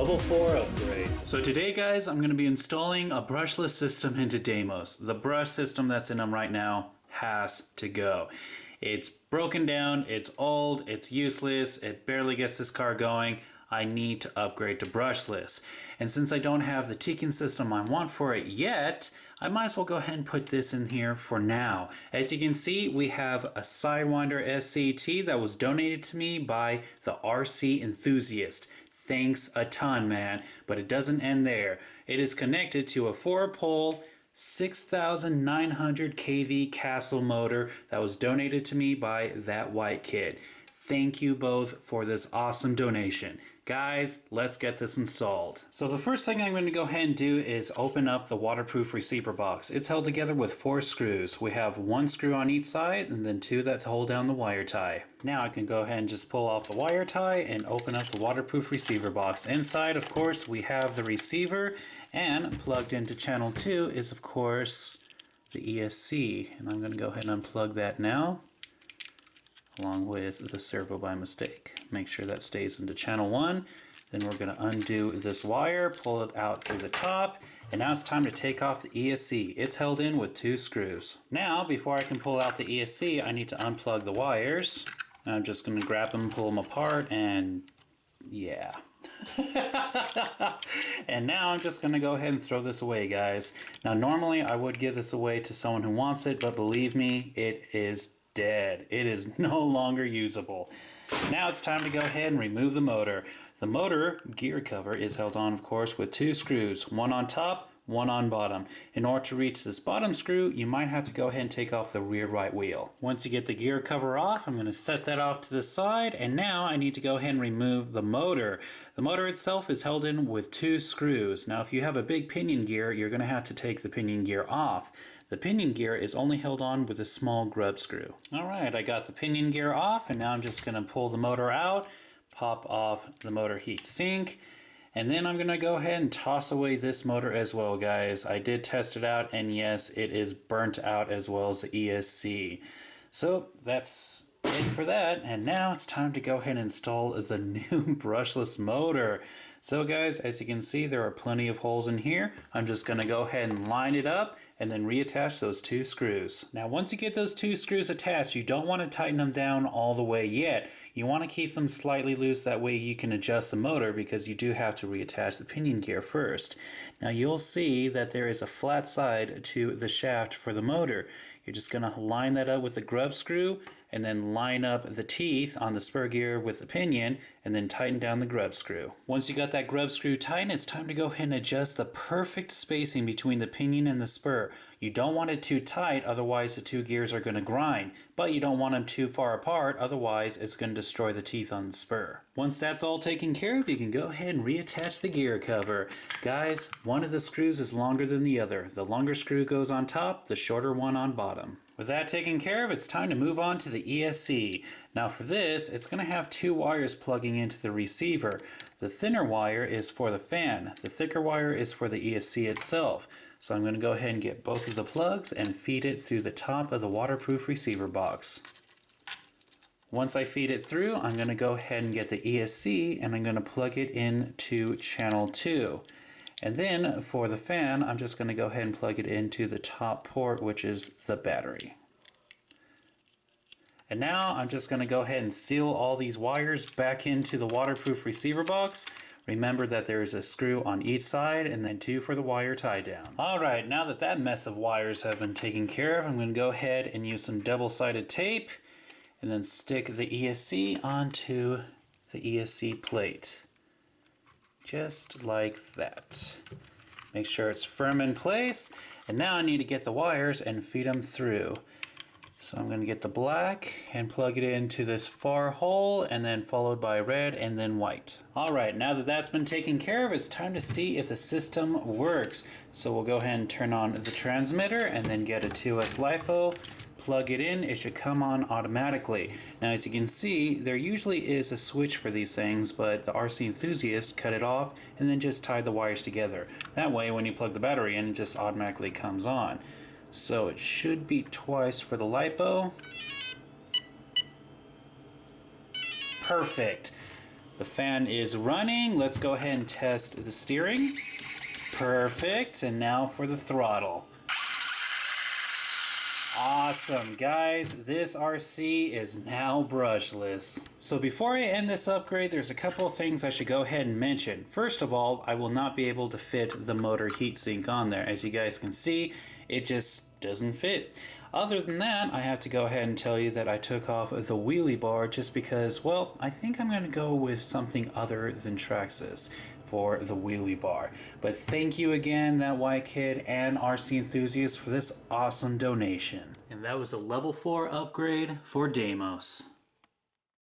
Level 4 upgrade. So today guys, I'm going to be installing a brushless system into Deimos. The brush system that's in them right now has to go. It's broken down, it's old, it's useless, it barely gets this car going. I need to upgrade to brushless. And since I don't have the Tekin system I want for it yet, I might as well go ahead and put this in here for now. As you can see, we have a Sidewinder SCT that was donated to me by the RC enthusiast. Thanks a ton, man. But it doesn't end there. It is connected to a 4-pole 6,900 kV Castle motor that was donated to me by that white kid. Thank you both for this awesome donation. Guys, let's get this installed. So the first thing I'm going to go ahead and do is open up the waterproof receiver box. It's held together with 4 screws. We have 1 screw on each side and then 2 that hold down the wire tie. Now I can go ahead and just pull off the wire tie and open up the waterproof receiver box. Inside, of course, we have the receiver, and plugged into channel 2 is, of course, the ESC. And I'm going to go ahead and unplug that now, along with the servo by mistake. Make sure that stays into channel 1. Then we're going to undo this wire, pull it out through the top, and now it's time to take off the ESC. It's held in with 2 screws. Now, before I can pull out the ESC, I need to unplug the wires. I'm just going to grab them, pull them apart, and yeah. And now I'm just going to go ahead and throw this away, guys. Now, normally I would give this away to someone who wants it, but believe me, it is dead. It is no longer usable. Now it's time to go ahead and remove the motor. The motor gear cover is held on, of course, with 2 screws, one on top, one on bottom. In order to reach this bottom screw, you might have to go ahead and take off the rear right wheel. Once you get the gear cover off, I'm going to set that off to the side, and now I need to go ahead and remove the motor. The motor itself is held in with 2 screws. Now if you have a big pinion gear, you're going to have to take the pinion gear off. The pinion gear is only held on with a small grub screw. Alright, I got the pinion gear off, and now I'm just going to pull the motor out, pop off the motor heat sink, and then I'm going to go ahead and toss away this motor as well, guys. I did test it out, and yes, it is burnt out as well as the ESC. So that's it for that, and now it's time to go ahead and install the new brushless motor. So guys, as you can see, there are plenty of holes in here. I'm just going to go ahead and line it up and then reattach those 2 screws. Now once you get those 2 screws attached, you don't want to tighten them down all the way yet. You want to keep them slightly loose, that way you can adjust the motor, because you do have to reattach the pinion gear first. Now you'll see that there is a flat side to the shaft for the motor. You're just going to line that up with the grub screw, and then line up the teeth on the spur gear with the pinion, and then tighten down the grub screw. Once you got that grub screw tightened, it's time to go ahead and adjust the perfect spacing between the pinion and the spur. You don't want it too tight, otherwise the 2 gears are going to grind, but you don't want them too far apart, otherwise it's going to destroy the teeth on the spur. Once that's all taken care of, you can go ahead and reattach the gear cover. Guys, one of the screws is longer than the other. The longer screw goes on top, the shorter one on bottom. With that taken care of, it's time to move on to the ESC. Now for this, it's going to have 2 wires plugging into the receiver. The thinner wire is for the fan. The thicker wire is for the ESC itself. So I'm going to go ahead and get both of the plugs and feed it through the top of the waterproof receiver box. Once I feed it through, I'm going to go ahead and get the ESC, and I'm going to plug it into channel 2. And then for the fan, I'm just going to go ahead and plug it into the top port, which is the battery. And now I'm just going to go ahead and seal all these wires back into the waterproof receiver box. Remember that there is a screw on each side, and then 2 for the wire tie down. Alright, now that that mess of wires have been taken care of, I'm going to go ahead and use some double-sided tape, and then stick the ESC onto the ESC plate. Just like that. Make sure it's firm in place, and now I need to get the wires and feed them through. So I'm going to get the black and plug it into this far hole, and then followed by red and then white. Alright, now that that's been taken care of, it's time to see if the system works. So we'll go ahead and turn on the transmitter and then get a 2S LiPo, plug it in, it should come on automatically. Now as you can see, there usually is a switch for these things, but the RC enthusiast cut it off and then just tied the wires together. That way when you plug the battery in, it just automatically comes on. So it should be twice for the LiPo. Perfect. The fan is running. Let's go ahead and test the steering. Perfect. And now for the throttle. Awesome, guys. This RC is now brushless. So before I end this upgrade, there's a couple of things I should go ahead and mention. First of all, I will not be able to fit the motor heatsink on there. As you guys can see, it just doesn't fit. Other than that, I have to go ahead and tell you that I took off the wheelie bar just because, well, I think I'm going to go with something other than Traxxas for the wheelie bar. But thank you again, that white kid and RC enthusiast, for this awesome donation. And that was a level 4 upgrade for Deimos.